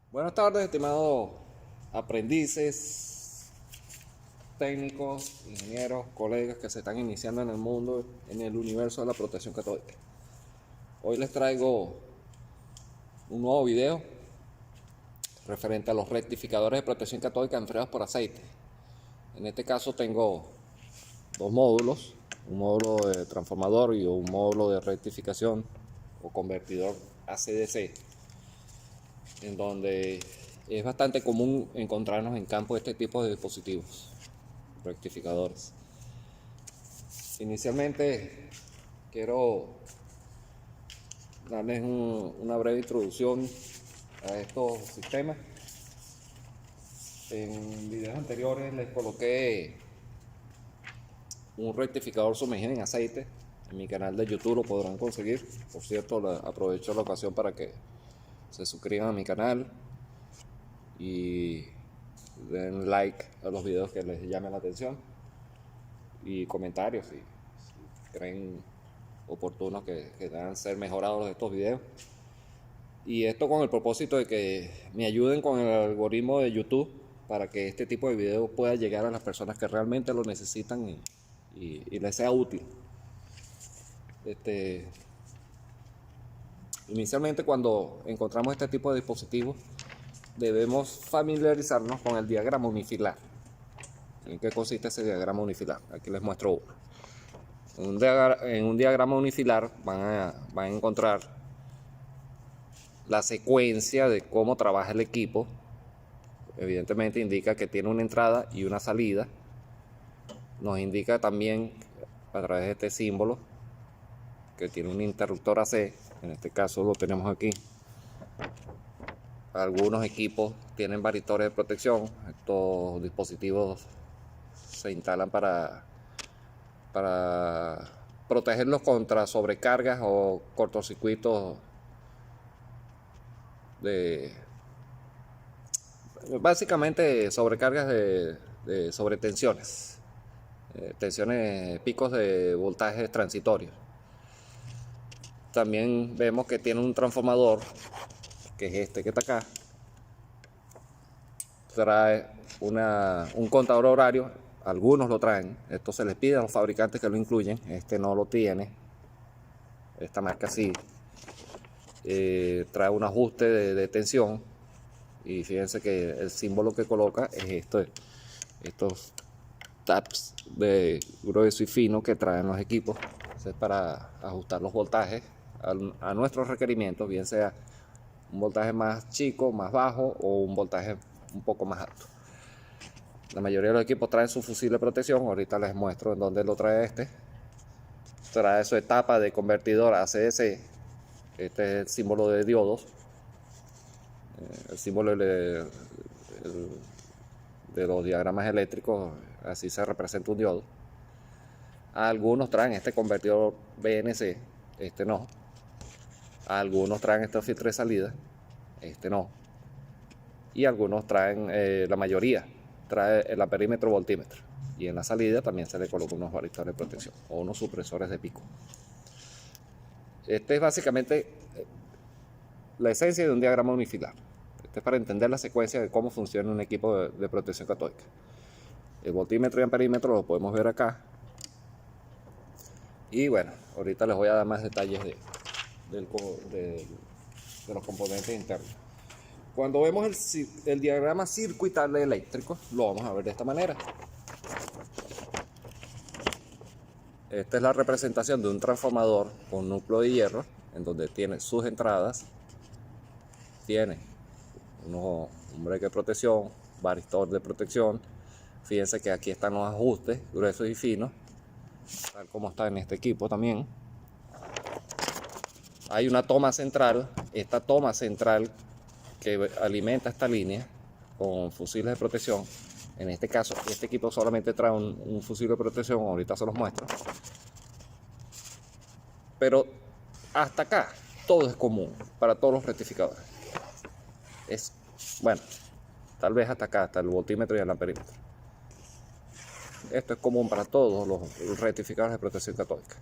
Buenas tardes, estimados aprendices, técnicos, ingenieros, colegas que se están iniciando en el mundo, en el universo de la protección catódica. Hoy les traigo un nuevo video referente a los rectificadores de protección catódica enfriados por aceite. En este caso tengo dos módulos, un módulo de transformador y un módulo de rectificación o convertidor AC/DC, en donde es bastante común encontrarnos en campo este tipo de dispositivos rectificadores. Inicialmente quiero darles una breve introducción a estos sistemas. En videos anteriores les coloqué un rectificador sumergido en aceite. En mi canal de YouTube lo podrán conseguir. Por cierto, aprovecho la ocasión para que se suscriban a mi canal y den like a los videos que les llamen la atención y comentarios si creen oportunos que deban ser mejorados estos videos. Y esto con el propósito de que me ayuden con el algoritmo de YouTube para que este tipo de videos pueda llegar a las personas que realmente lo necesitan y les sea útil. Inicialmente, cuando encontramos este tipo de dispositivos, debemos familiarizarnos con el diagrama unifilar. ¿En qué consiste ese diagrama unifilar? Aquí les muestro uno. En un diagrama unifilar van a encontrar la secuencia de cómo trabaja el equipo. Evidentemente indica que tiene una entrada y una salida. Nos indica también a través de este símbolo que tiene un interruptor AC. En este caso lo tenemos aquí. Algunos equipos tienen varictores de protección. Estos dispositivos se instalan para protegerlos contra sobrecargas o cortocircuitos básicamente sobrecargas de sobretensiones, picos de voltajes transitorios. También vemos que tiene un transformador, que es este que está acá. Trae un contador horario. Algunos lo traen. Esto se les pide a los fabricantes que lo incluyen. Este no lo tiene. Esta marca sí. Trae un ajuste de tensión. Y fíjense que el símbolo que coloca es estos tabs de grueso y fino que traen los equipos. Es para ajustar los voltajes a nuestros requerimientos, bien sea un voltaje más chico, más bajo o un voltaje un poco más alto. La mayoría de los equipos traen su fusible de protección. Ahorita les muestro en dónde lo trae este. Trae su etapa de convertidor AC/DC. Este es el símbolo de diodos. El símbolo de los diagramas eléctricos, así se representa un diodo. Algunos traen este convertidor BNC, este no. Algunos traen este filtro de salida, este no. Y algunos traen, la mayoría trae el amperímetro voltímetro. Y en la salida también se le coloca unos varictores de protección o unos supresores de pico. Este es básicamente la esencia de un diagrama unifilar. Este es para entender la secuencia de cómo funciona un equipo de protección catódica. El voltímetro y amperímetro lo podemos ver acá. Y bueno, ahorita les voy a dar más detalles de los componentes internos. Cuando vemos el diagrama circuital eléctrico, lo vamos a ver de esta manera. Esta es la representación de un transformador con núcleo de hierro, en donde tiene sus entradas, tiene un break de protección, varistor de protección. Fíjense que aquí están los ajustes gruesos y finos, tal como está en este equipo también. Hay una toma central. Esta toma central que alimenta esta línea con fusibles de protección. En este caso, este equipo solamente trae un fusible de protección. Ahorita se los muestro. Pero hasta acá todo es común para todos los rectificadores. Bueno, tal vez hasta acá, hasta el voltímetro y el amperímetro. Esto es común para todos los rectificadores de protección catódica.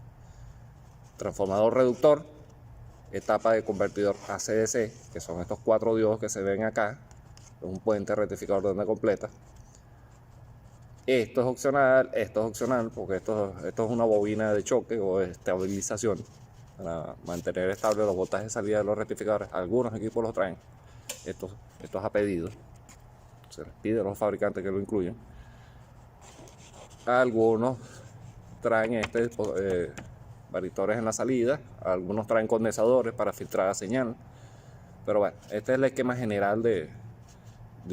Transformador reductor, etapa de convertidor AC/DC, que son estos 4 diodos que se ven acá, un puente rectificador de onda completa. Esto es opcional porque esto es una bobina de choque o de estabilización para mantener estable los voltajes de salida de los rectificadores. Algunos equipos los traen, esto es a pedido, se les pide a los fabricantes que lo incluyan. Algunos traen varitores en la salida, algunos traen condensadores para filtrar la señal, pero bueno, este es el esquema general de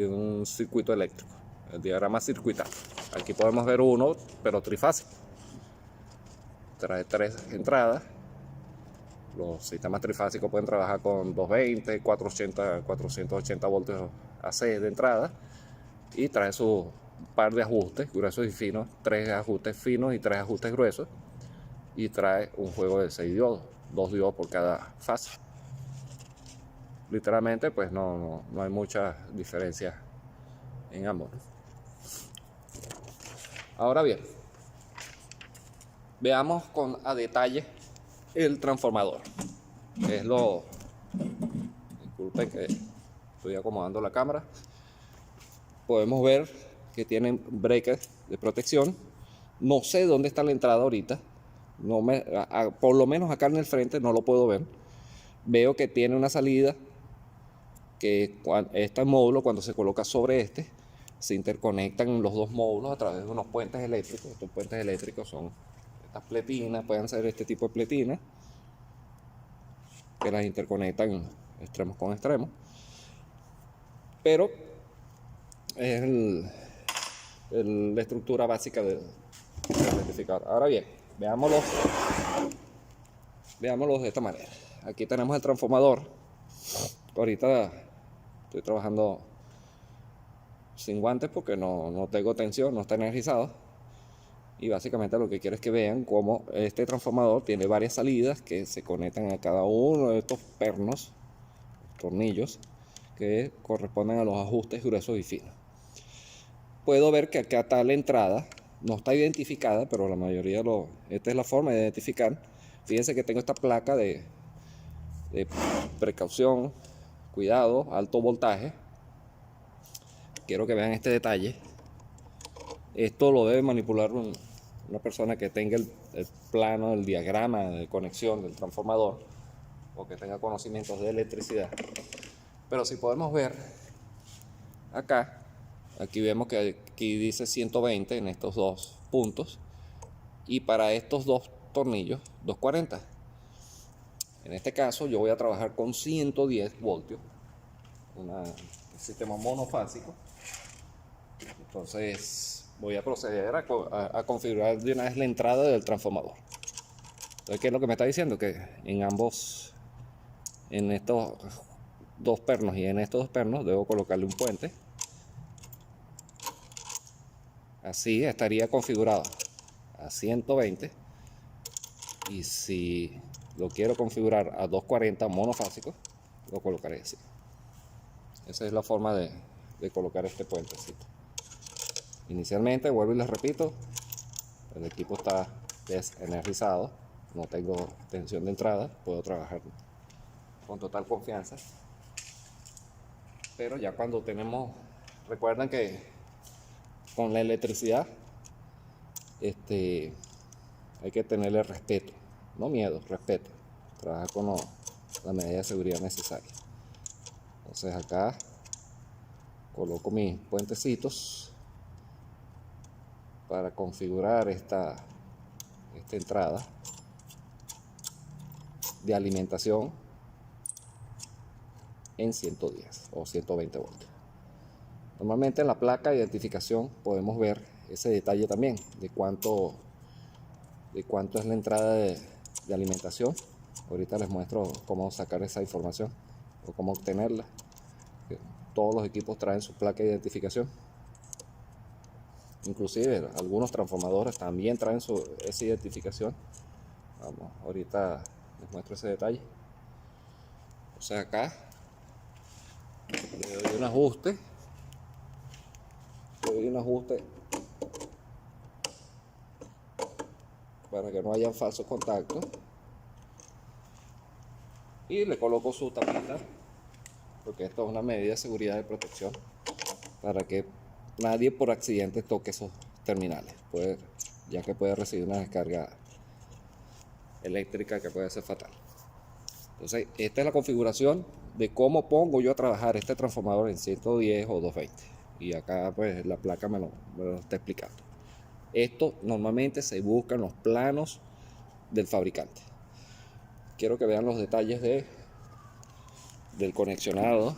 un circuito eléctrico, el diagrama circuital. Aquí podemos ver uno, pero trifásico. Trae 3 entradas. Los sistemas trifásicos pueden trabajar con 220, 480 voltios AC de entrada, y trae su par de ajustes gruesos y finos, 3 ajustes finos y 3 ajustes gruesos, y trae un juego de 6 diodos, 2 diodos por cada fase. Literalmente pues no hay mucha diferencia en ambos, ¿no? Ahora bien, veamos a detalle el transformador. Disculpen que estoy acomodando la cámara. Podemos ver que tienen breakers de protección. No sé dónde está la entrada ahorita. Por lo menos acá en el frente no lo puedo ver. Veo que tiene una salida que este módulo, cuando se coloca sobre se interconectan los 2 módulos a través de unos puentes eléctricos. Estos puentes eléctricos son estas pletinas, pueden ser este tipo de pletinas que las interconectan extremos con extremos, pero es la estructura básica del rectificador. Ahora bien, veámoslo de esta manera. Aquí tenemos el transformador. Ahorita estoy trabajando sin guantes porque no tengo tensión, no está energizado, y básicamente lo que quiero es que vean cómo este transformador tiene varias salidas que se conectan a cada uno de estos pernos, tornillos, que corresponden a los ajustes gruesos y finos. Puedo ver que acá está la entrada, no está identificada, pero la mayoría esta es la forma de identificar. Fíjense que tengo esta placa de precaución, cuidado, alto voltaje. Quiero que vean este detalle. Esto lo debe manipular una persona que tenga el plano, el diagrama de conexión del transformador, o que tenga conocimientos de electricidad. Pero si podemos ver aquí vemos que aquí dice 120 en estos 2 puntos, y para estos 2 tornillos 240. En este caso yo voy a trabajar con 110 voltios, un sistema monofásico. Entonces voy a proceder a configurar de una vez la entrada del transformador. Entonces, ¿qué es lo que me está diciendo? Que en estos 2 pernos y en estos 2 pernos debo colocarle un puente. Así estaría configurado a 120, y si lo quiero configurar a 240 monofásico, lo colocaré así. Esa es la forma de colocar este puentecito. Inicialmente, vuelvo y les repito, el equipo está desenergizado, no tengo tensión de entrada, puedo trabajar con total confianza. Pero ya cuando recuerden que con la electricidad hay que tenerle respeto, no miedo, respeto. Trabajar con la medida de seguridad necesaria. Entonces acá coloco mis puentecitos para configurar esta entrada de alimentación en 110 o 120 voltios. Normalmente en la placa de identificación podemos ver ese detalle también de cuánto es la entrada de alimentación. Ahorita les muestro cómo sacar esa información o cómo obtenerla. Todos los equipos traen su placa de identificación. Inclusive algunos transformadores también traen esa identificación. Vamos, ahorita les muestro ese detalle. O sea, acá le doy un ajuste. Para que no haya falsos contactos. y le coloco su tapita, porque esto es una medida de seguridad y protección para que nadie por accidente toque esos terminales, ya que puede recibir una descarga eléctrica que puede ser fatal. Entonces, esta es la configuración de cómo pongo yo a trabajar este transformador en 110 o 220. Y acá pues la placa me lo está explicando. Esto normalmente se busca en los planos del fabricante. Quiero que vean los detalles del conexionado.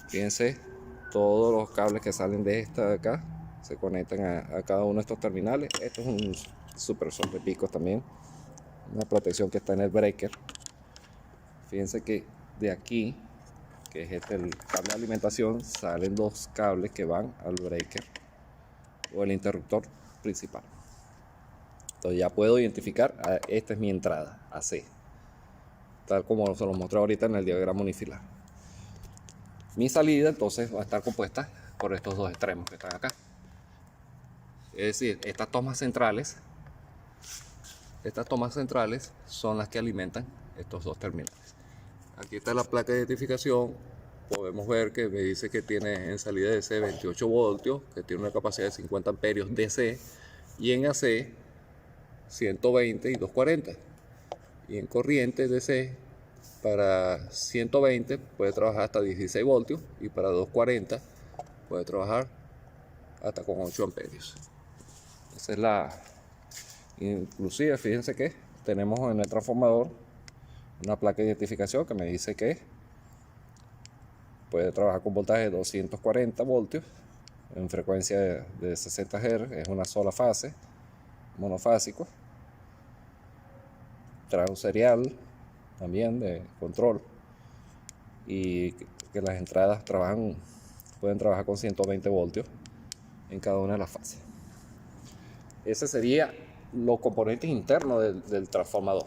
Fíjense, todos los cables que salen de esta de acá se conectan a cada uno de estos terminales. Esto es un supresor de picos también, una protección que está en el breaker. Fíjense que de aquí, que es el cable de alimentación, salen dos cables que van al breaker o el interruptor principal. Entonces ya puedo identificar, esta es mi entrada AC, tal como se los mostré ahorita en el diagrama unifilar. Mi salida entonces va a estar compuesta por estos dos extremos que están acá. Es decir, estas tomas centrales son las que alimentan estos dos terminales. Aquí está la placa de identificación. Podemos ver que me dice que tiene en salida DC 28 voltios, que tiene una capacidad de 50 amperios DC, y en AC 120 y 240. Y en corriente DC para 120 puede trabajar hasta 16 voltios y para 240 puede trabajar hasta con 8 amperios. Esa es inclusive fíjense que tenemos en el transformador una placa de identificación que me dice que puede trabajar con voltaje de 240 voltios en frecuencia de 60 Hz, es una sola fase, monofásico. Trae un serial también de control y que las entradas pueden trabajar con 120 voltios en cada una de las fases. Ese sería los componentes internos del transformador.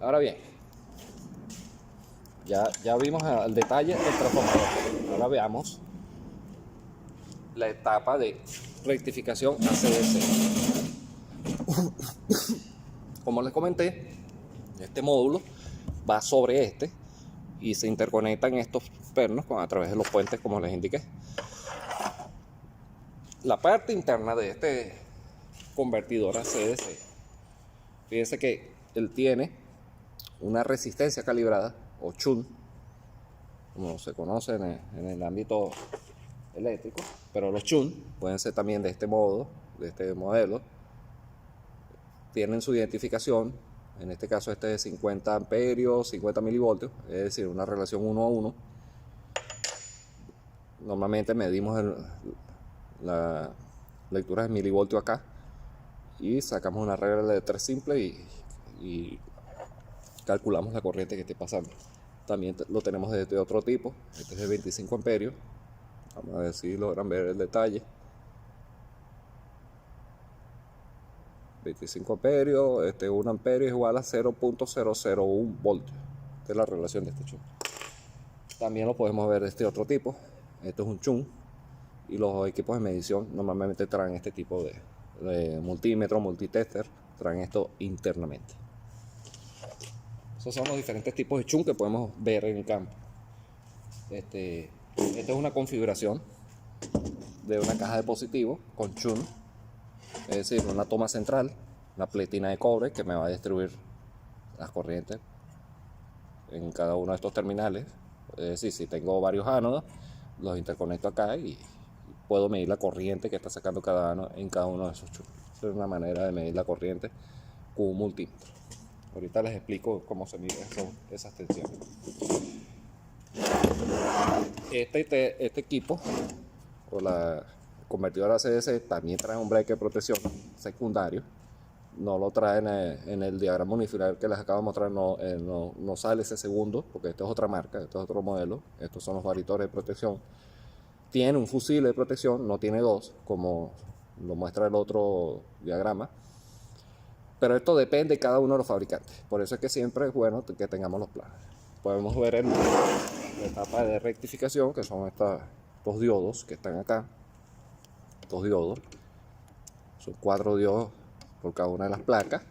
Ahora bien, ya vimos el detalle del transformador. Ahora veamos la etapa de rectificación AC/DC. Como les comenté, este módulo va sobre este y se interconectan estos pernos a través de los puentes, como les indiqué. La parte interna de este convertidor AC/DC, fíjense que él tiene una resistencia calibrada o shunt, como se conoce en el ámbito eléctrico, pero los shunt pueden ser también de este modelo, tienen su identificación. En este caso este es de 50 amperios, 50 milivoltios, es decir, una relación 1 a 1. Normalmente medimos la lectura de milivoltio acá y sacamos una regla de 3 simple y calculamos la corriente que esté pasando. También lo tenemos de otro tipo, este es de 25 amperios. Vamos a ver si logran ver el detalle. 25 amperios, 1 amperio es igual a 0.001 voltios. Esta es la relación de este shunt. También lo podemos ver de este otro tipo. Esto es un shunt y los equipos de medición normalmente traen este tipo de multímetro, multitester, traen esto internamente. Esos son los diferentes tipos de shunt que podemos ver en el campo. Esta es una configuración de una caja de positivo con shunt, es decir, una toma central, una pletina de cobre que me va a distribuir las corrientes en cada uno de estos terminales. Es decir, si tengo varios ánodos, los interconecto acá y puedo medir la corriente que está sacando cada ánodo en cada uno de esos shunts. Esa es una manera de medir la corriente con un multímetro. Ahorita les explico cómo se mide esas tensiones. Este equipo o la convertidora AC/DC también trae un breaker de protección secundario. No lo trae en el diagrama unifilar que les acabo de mostrar, no sale ese segundo, porque esto es otra marca, esto es otro modelo. Estos son los varitores de protección. Tiene un fusible de protección, no tiene dos, como lo muestra el otro diagrama. Pero esto depende de cada uno de los fabricantes. Por eso es que siempre es bueno que tengamos los planos. Podemos ver la etapa de rectificación, que son estos diodos que están acá. Estos diodos son 4 diodos por cada una de las placas.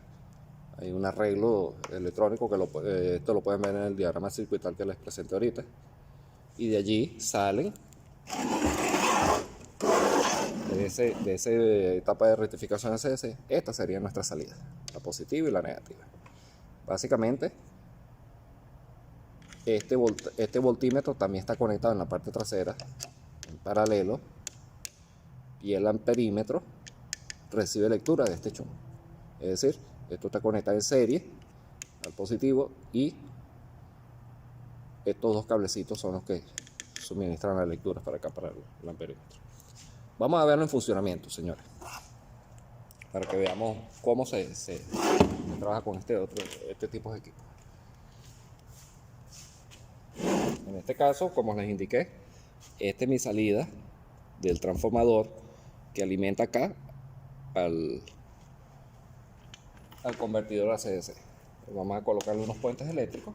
Hay un arreglo electrónico que esto lo pueden ver en el diagrama circuital que les presenté ahorita. Y de allí salen de esa etapa de rectificación SS. Esta sería nuestra salida, la positiva y la negativa. Básicamente, este voltímetro también está conectado en la parte trasera, en paralelo, y el amperímetro recibe lectura de este chumbo. Es decir, esto está conectado en serie al positivo y estos dos cablecitos son los que suministran las lecturas para acá, para el amperímetro. Vamos a verlo en funcionamiento, señores, para que veamos cómo se trabaja con este tipo de equipo. En este caso, como les indiqué, esta es mi salida del transformador que alimenta acá al convertidor ACDC. Vamos a colocarle unos puentes eléctricos.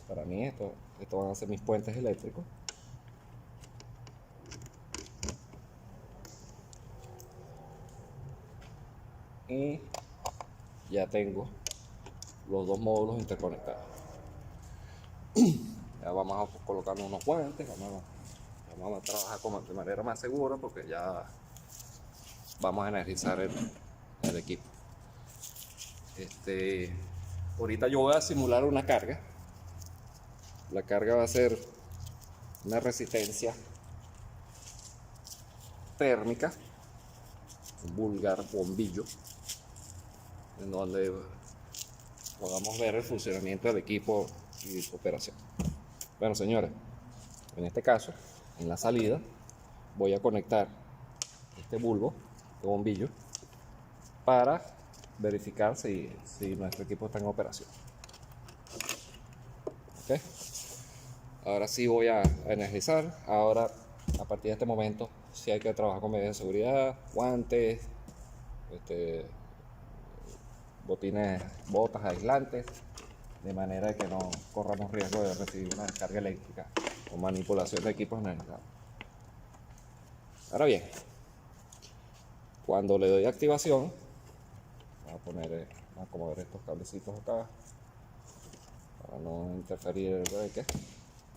Para mí estos van a ser mis puentes eléctricos. Y ya tengo los dos módulos interconectados. Ya vamos a colocar unos puentes, vamos a trabajar de manera más segura porque ya vamos a energizar el equipo. Ahorita yo voy a simular una carga. La carga va a ser una resistencia térmica, un vulgar bombillo, en donde podamos ver el funcionamiento del equipo y su operación. Bueno, señores, en este caso, en la salida, voy a conectar este bulbo, este bombillo, para verificar si nuestro equipo está en operación. ¿Okay? Ahora sí voy a energizar. Ahora, a partir de este momento, sí hay que trabajar con medidas de seguridad, guantes, botines, botas aislantes, de manera que no corramos riesgo de recibir una descarga eléctrica o manipulación de equipos energizados. Ahora bien, cuando le doy activación, voy a acomodar estos cablecitos acá para no interferir el breque,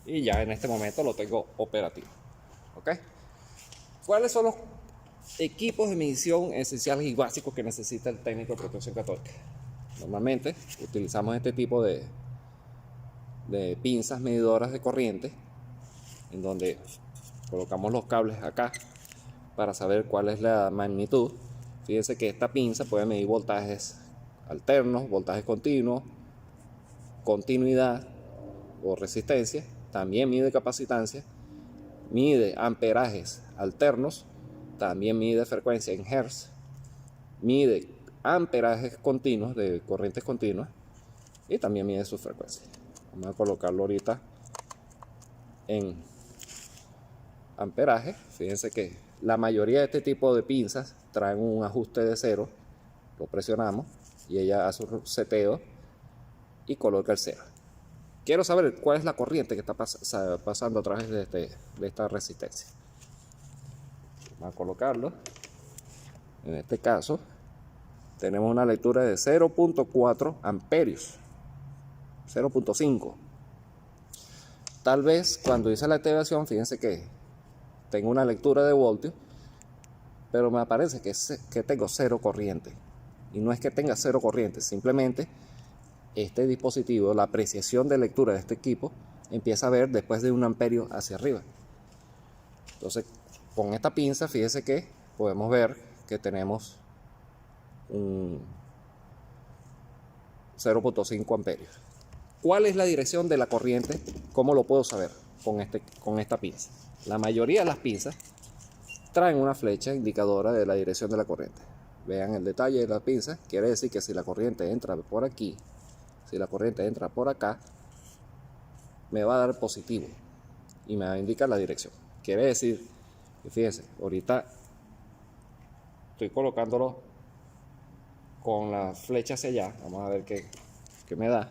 y ya en este momento lo tengo operativo. ¿Ok? ¿Cuáles son los equipos de medición esenciales y básicos que necesita el técnico de protección católica? Normalmente utilizamos este tipo de pinzas medidoras de corriente, en donde colocamos los cables acá para saber cuál es la magnitud. Fíjense que esta pinza puede medir voltajes alternos, voltajes continuos, continuidad o resistencia. También mide capacitancia, mide amperajes alternos, también mide frecuencia en hertz, mide amperajes continuos de corrientes continuas y también mide su frecuencia. Vamos a colocarlo ahorita en amperaje. Fíjense que la mayoría de este tipo de pinzas traen un ajuste de cero, lo presionamos y ella hace un seteo y coloca el cero. Quiero saber cuál es la corriente que está pasando a través de esta resistencia. Vamos a colocarlo. En este caso tenemos una lectura de 0.4 amperios, 0.5. Tal vez cuando hice la activación, fíjense que tengo una lectura de voltios, pero me aparece que tengo cero corriente. Y no es que tenga cero corriente, simplemente este dispositivo, la apreciación de lectura de este equipo, empieza a ver después de 1 amperio hacia arriba. Entonces, con esta pinza, fíjense que podemos ver que tenemos un 0.5 amperios. ¿Cuál es la dirección de la corriente? ¿Cómo lo puedo saber con esta pinza? La mayoría de las pinzas traen una flecha indicadora de la dirección de la corriente. Vean el detalle de la pinza. Quiere decir que si la corriente entra por aquí, si la corriente entra por acá, me va a dar positivo y me va a indicar la dirección. Quiere decir que, fíjense, ahorita estoy colocándolo con la flecha hacia allá. Vamos a ver qué me da.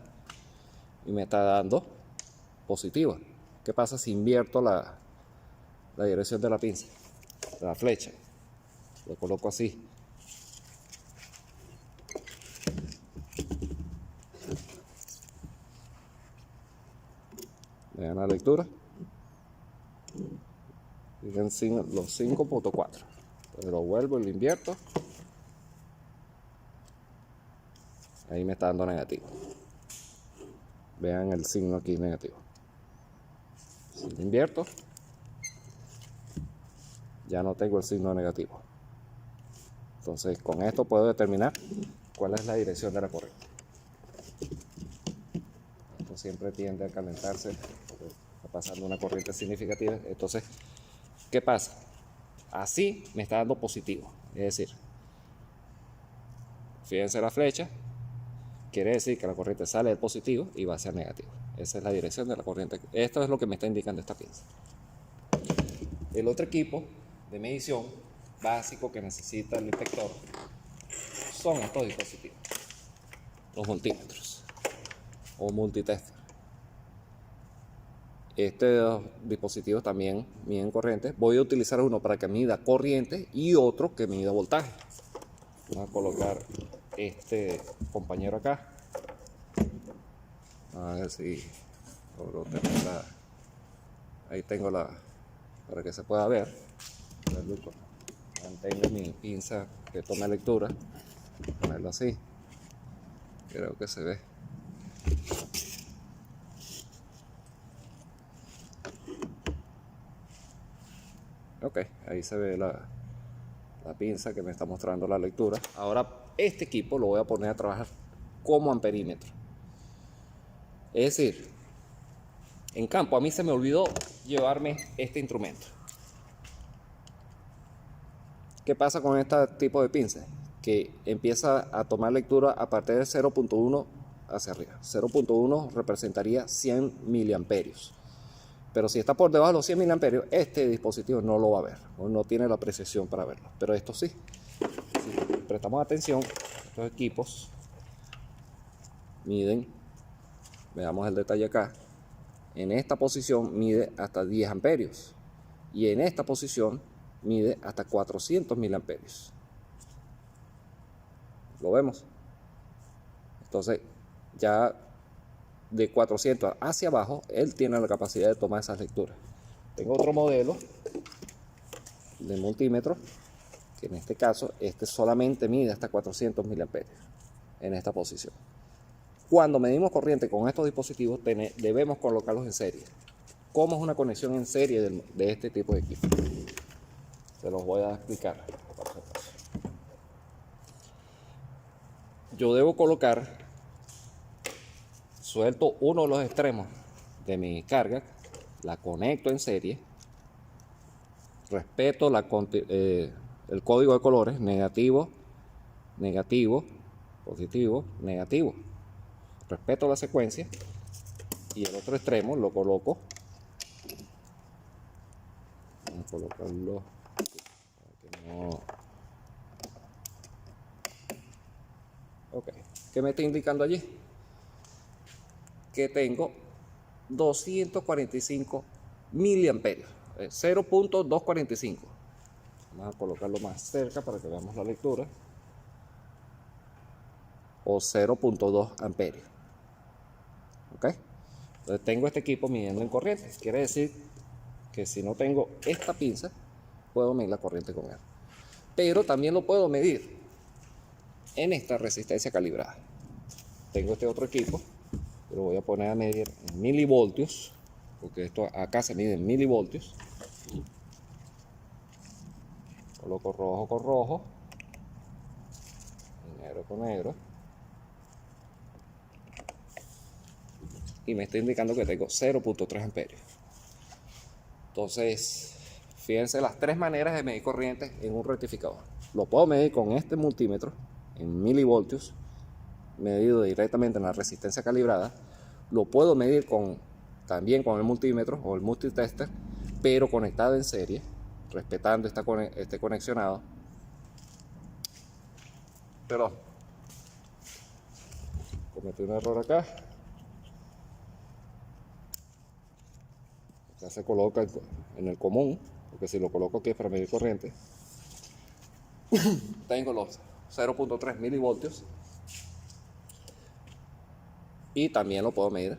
Y me está dando positiva. ¿Qué pasa si invierto la dirección de la pinza, de la flecha? Lo coloco así. la lectura. Fíjense los 5.4. Entonces lo vuelvo y lo invierto. Ahí me está dando negativo. Vean el signo aquí negativo. Si lo invierto, ya no tengo el signo negativo. Entonces con esto puedo determinar cuál es la dirección de la corriente. Esto siempre tiende a calentarse porque está pasando una corriente significativa. Entonces, ¿qué pasa? Así me está dando positivo. Es decir, fíjense la flecha, quiere decir que la corriente sale del positivo y va hacia el negativo. Esa es la dirección de la corriente. Esto es lo que me está indicando esta pinza. El otro equipo de medición básico que necesita el inspector son estos dispositivos, los multímetros o multitester. Estos dispositivos también miden corriente. Voy a utilizar uno para que mida corriente y otro que mida voltaje. Voy a colocar este compañero acá. A ver si logro tener ahí tengo para que se pueda ver. Mantengo mi pinza que tome lectura. Ponerlo así. Creo que se ve. Ok, ahí se ve la pinza que me está mostrando la lectura. Ahora este equipo lo voy a poner a trabajar como amperímetro. Es decir, en campo a mí se me olvidó llevarme este instrumento. ¿Qué pasa con este tipo de pinza? Que empieza a tomar lectura a partir de 0.1 hacia arriba. 0.1 representaría 100 miliamperios. Pero si está por debajo de los 100 miliamperios, este dispositivo no lo va a ver, no tiene la precisión para verlo. Pero esto sí. Si prestamos atención, estos equipos miden, veamos el detalle acá, en esta posición mide hasta 10 amperios y en esta posición mide hasta 400 miliamperios. ¿Lo vemos? Entonces ya de 400 hacia abajo, él tiene la capacidad de tomar esas lecturas. Tengo otro modelo de multímetro, que en este caso, este solamente mide hasta 400 miliamperios en esta posición. Cuando medimos corriente con estos dispositivos, debemos colocarlos en serie. ¿Cómo es una conexión en serie de este tipo de equipo? Se los voy a explicar. Yo debo colocar, suelto uno de los extremos de mi carga, la conecto en serie, respeto el código de colores, negativo, negativo, positivo, negativo. Respeto la secuencia y el otro extremo lo coloco. Vamos a colocarlo para que no. Ok, ¿qué me está indicando allí? Que tengo 245 miliamperios, 0.245. Vamos a colocarlo más cerca para que veamos la lectura. O 0.2 amperios. ¿Ok? Entonces tengo este equipo midiendo en corriente. Quiere decir que si no tengo esta pinza, puedo medir la corriente con él. Pero también lo puedo medir en esta resistencia calibrada. Tengo este otro equipo, lo voy a poner a medir en milivoltios, porque esto acá se mide en milivoltios. Coloco rojo con rojo, negro con negro. Y me está indicando que tengo 0.3 amperios. Entonces, fíjense las tres maneras de medir corriente en un rectificador. Lo puedo medir con este multímetro en milivoltios, medido directamente en la resistencia calibrada. Lo puedo medir también con el multímetro o el multitester, pero conectado en serie, respetando este conexionado. Pero cometí un error acá. Ya se coloca en el común, porque si lo coloco aquí es para medir corriente. Tengo los 0.3 milivoltios y también lo puedo medir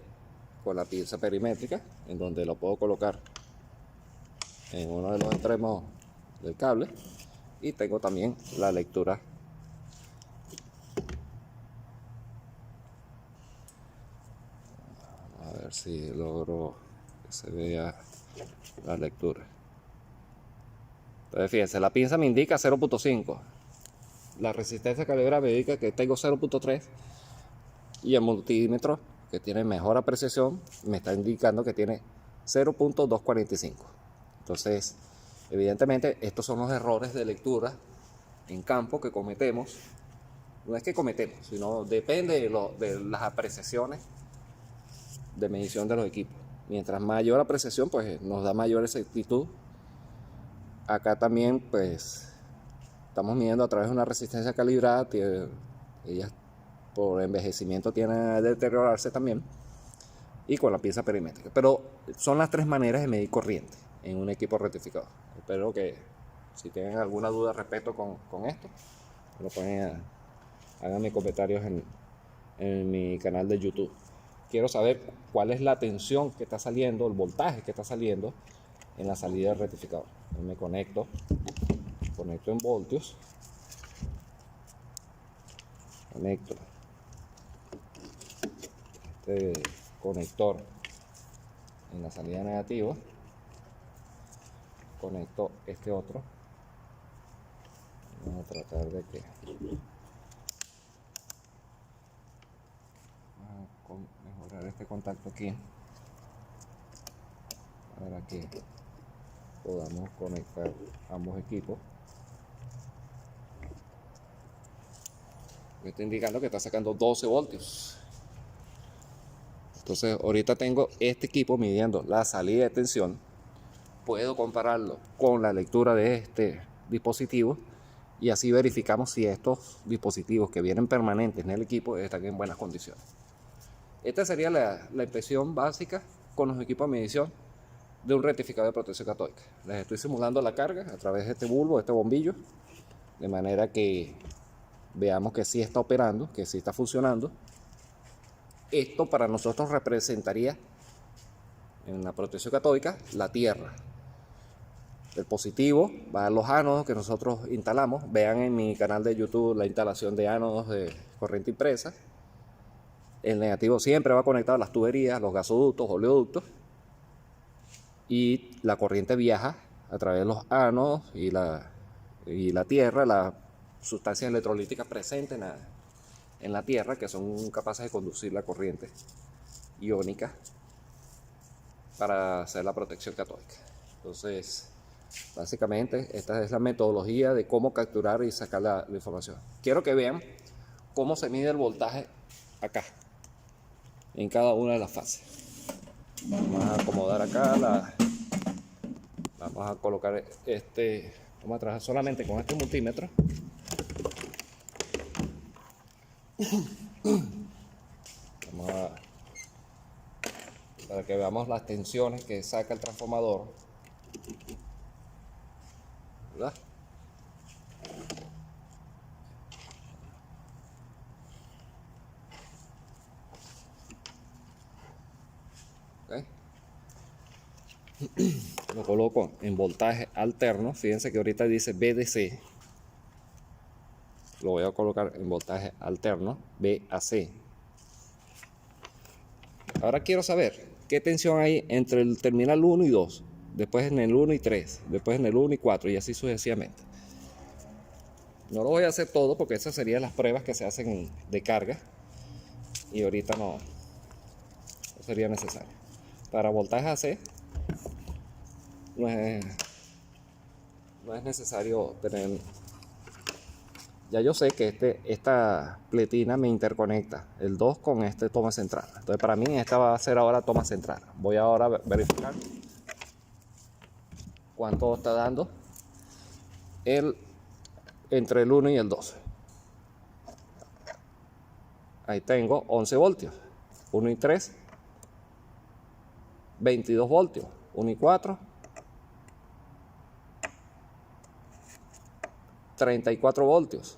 con la pinza perimétrica en donde lo puedo colocar en uno de los extremos del cable, y tengo también la lectura. A ver si logro que se vea la lectura. Entonces fíjense, la pinza me indica 0.5, la resistencia calibrada me indica que tengo 0.3, y el multímetro, que tiene mejor apreciación, me está indicando que tiene 0.245. Entonces, evidentemente, estos son los errores de lectura en campo que cometemos. No es que cometemos, sino depende de las apreciaciones de medición de los equipos. Mientras mayor apreciación, pues nos da mayor exactitud. Acá también, pues, estamos midiendo a través de una resistencia calibrada. Ellas por envejecimiento tienden a deteriorarse también, y con la pieza perimétrica. Pero son las tres maneras de medir corriente en un equipo rectificador. Espero que si tienen alguna duda respecto con esto, me lo ponen, háganme comentarios en mi canal de YouTube. Quiero saber cuál es la tensión que está saliendo, el voltaje que está saliendo en la salida del rectificador. Me conecto en voltios, conecto este conector en la salida negativa, conecto este otro. Vamos a tratar de que mejorar este contacto aquí, para que podamos conectar ambos equipos. Me está indicando que está sacando 12 voltios. Entonces ahorita tengo este equipo midiendo la salida de tensión. Puedo compararlo con la lectura de este dispositivo, y así verificamos si estos dispositivos que vienen permanentes en el equipo están en buenas condiciones. Esta sería la impresión básica con los equipos de medición de un rectificador de protección catódica. Les estoy simulando la carga a través de este bulbo, este bombillo, de manera que veamos que sí está operando, que sí está funcionando. Esto para nosotros representaría en la protección catódica la tierra. El positivo va a los ánodos que nosotros instalamos. Vean en mi canal de YouTube la instalación de ánodos de corriente impresa. El negativo siempre va conectado a las tuberías, los gasoductos, oleoductos, y la corriente viaja a través de los ánodos y la tierra, las sustancias electrolíticas presentes en la tierra, que son capaces de conducir la corriente iónica para hacer la protección catódica. Entonces, básicamente esta es la metodología de cómo capturar y sacar la información. Quiero que vean cómo se mide el voltaje acá, en cada una de las fases. Vamos a acomodar acá, vamos a colocar vamos a trabajar solamente con este multímetro. Para que veamos las tensiones que saca el transformador, ¿verdad? ¿Okay? Lo coloco en voltaje alterno. Fíjense que ahorita dice BDC. Lo voy a colocar en voltaje alterno, VAC. Ahora quiero saber qué tensión hay entre el terminal 1 y 2, después en el 1 y 3, después en el 1 y 4, y así sucesivamente. No lo voy a hacer todo porque esas serían las pruebas que se hacen de carga, y ahorita no sería necesario. Para voltaje AC no es necesario tener. Ya yo sé que esta pletina me interconecta el 2 con este toma central. Entonces para mí esta va a ser ahora toma central. Voy ahora a verificar cuánto está dando entre el 1 y el 2. Ahí tengo 11 voltios. 1 y 3, 22 voltios. 1 y 4, 34 voltios.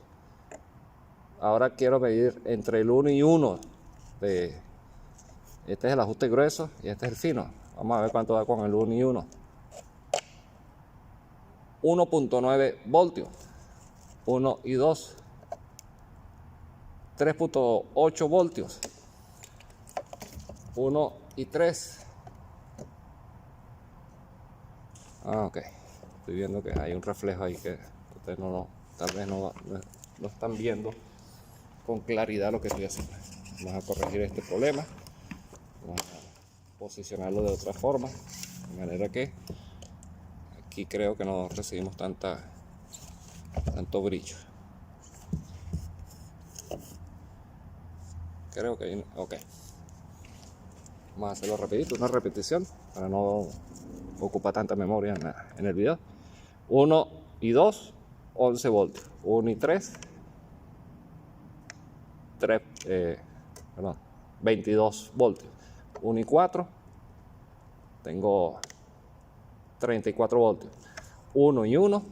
Ahora quiero medir entre el 1 y 1. Este es el ajuste grueso y este es el fino. Vamos a ver cuánto da con el 1 y 1. 1.9 voltios. 1 y 2. 3.8 voltios. 1 y 3. Ok. Estoy viendo que hay un reflejo ahí que ustedes tal vez no están viendo con claridad lo que estoy haciendo. Vamos a corregir este problema. Vamos a posicionarlo de otra forma. De manera que aquí creo que no recibimos tanto brillo. Creo que ok. Vamos a hacerlo rapidito, una repetición para no ocupar tanta memoria en el video. 1 y 2, 11 voltios. 1 y 3, 22 voltios. 1 y 4, tengo 34 voltios. 1 y 1,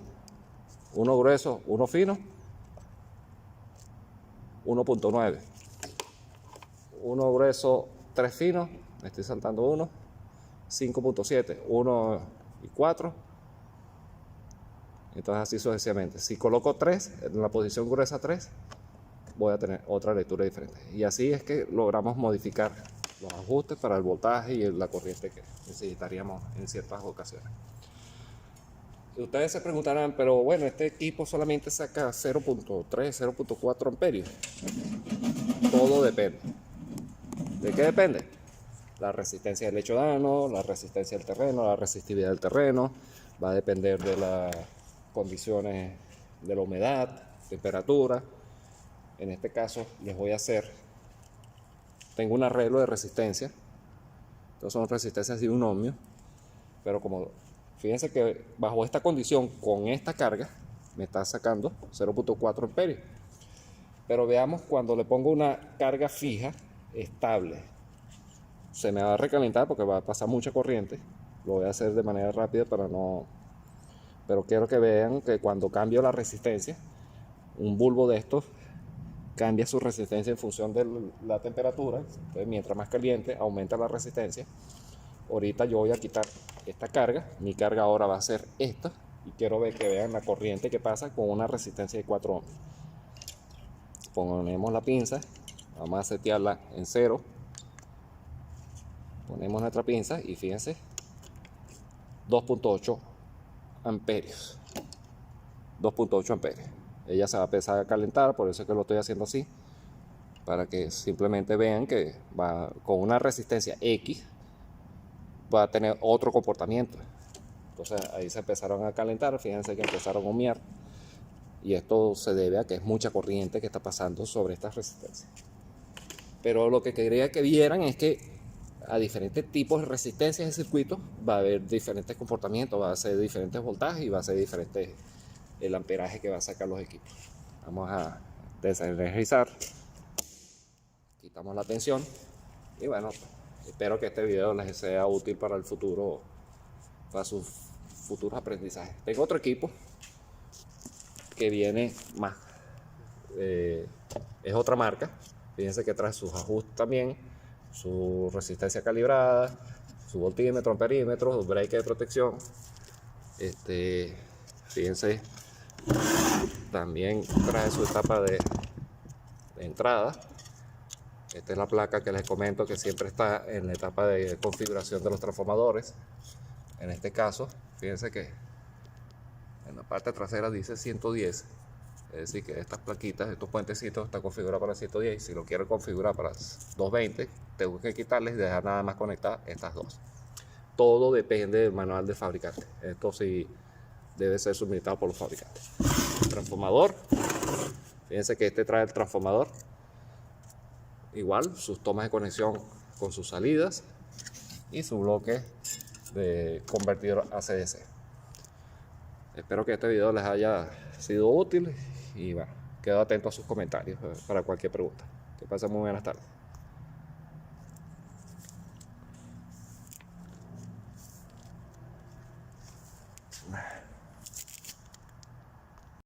uno grueso, uno fino, 1.9. Uno grueso, 3 finos, me estoy saltando uno, 5.7. 1 y 4. Entonces así sucesivamente. Si coloco 3 en la posición gruesa 3, voy a tener otra lectura diferente. Y así es que logramos modificar los ajustes para el voltaje y la corriente que necesitaríamos en ciertas ocasiones. Y ustedes se preguntarán, pero bueno, este equipo solamente saca 0.3, 0.4 amperios. Todo depende. ¿De qué depende? La resistencia del lecho dano, la resistencia del terreno, la resistividad del terreno. Va a depender de las condiciones de la humedad, temperatura. En este caso les voy a hacer, tengo un arreglo de resistencia. Entonces son resistencias de un ohmio. Pero como, fíjense que bajo esta condición, con esta carga, me está sacando 0.4 amperios. Pero veamos cuando le pongo una carga fija, estable, se me va a recalentar porque va a pasar mucha corriente. Lo voy a hacer de manera rápida para no, pero quiero que vean que cuando cambio la resistencia, un bulbo de estos cambia su resistencia en función de la temperatura. Entonces, mientras más caliente, aumenta la resistencia. Ahorita yo voy a quitar esta carga, mi carga ahora va a ser esta, y quiero ver que vean la corriente que pasa con una resistencia de 4 ohms. Ponemos la pinza, vamos a setearla en 0, ponemos nuestra pinza y fíjense, 2.8 amperios. 2.8 amperios. Ella se va a empezar a calentar, por eso es que lo estoy haciendo así, para que simplemente vean que va con una resistencia X, va a tener otro comportamiento. Entonces ahí se empezaron a calentar, fíjense que empezaron a humear, y esto se debe a que es mucha corriente que está pasando sobre estas resistencias. Pero lo que quería que vieran es que a diferentes tipos de resistencias de circuito va a haber diferentes comportamientos, va a ser diferentes voltajes y va a ser diferente el amperaje que va a sacar los equipos. Vamos a desenergizar, quitamos la tensión y bueno, espero que este video les sea útil para el futuro, para sus futuros aprendizajes. Tengo otro equipo que viene más, es otra marca. Fíjense que trae sus ajustes también, su resistencia calibrada, su voltímetro, amperímetro, su break de protección. Fíjense, también trae su etapa de entrada. Esta es la placa que les comento que siempre está en la etapa de configuración de los transformadores. En este caso, fíjense que en la parte trasera dice 110. Es decir, que estas plaquitas, estos puentecitos, están configurados para 110. Si lo quiero configurar para 220, tengo que quitarles y dejar nada más conectar estas dos. Todo depende del manual del fabricante. Esto sí debe ser suministrado por los fabricantes. El transformador, fíjense que este trae el transformador. Igual, sus tomas de conexión con sus salidas y su bloque de convertidor AC/DC. Espero que este video les haya sido útil y bueno, quedo atento a sus comentarios para cualquier pregunta. Que pasen muy buenas tardes.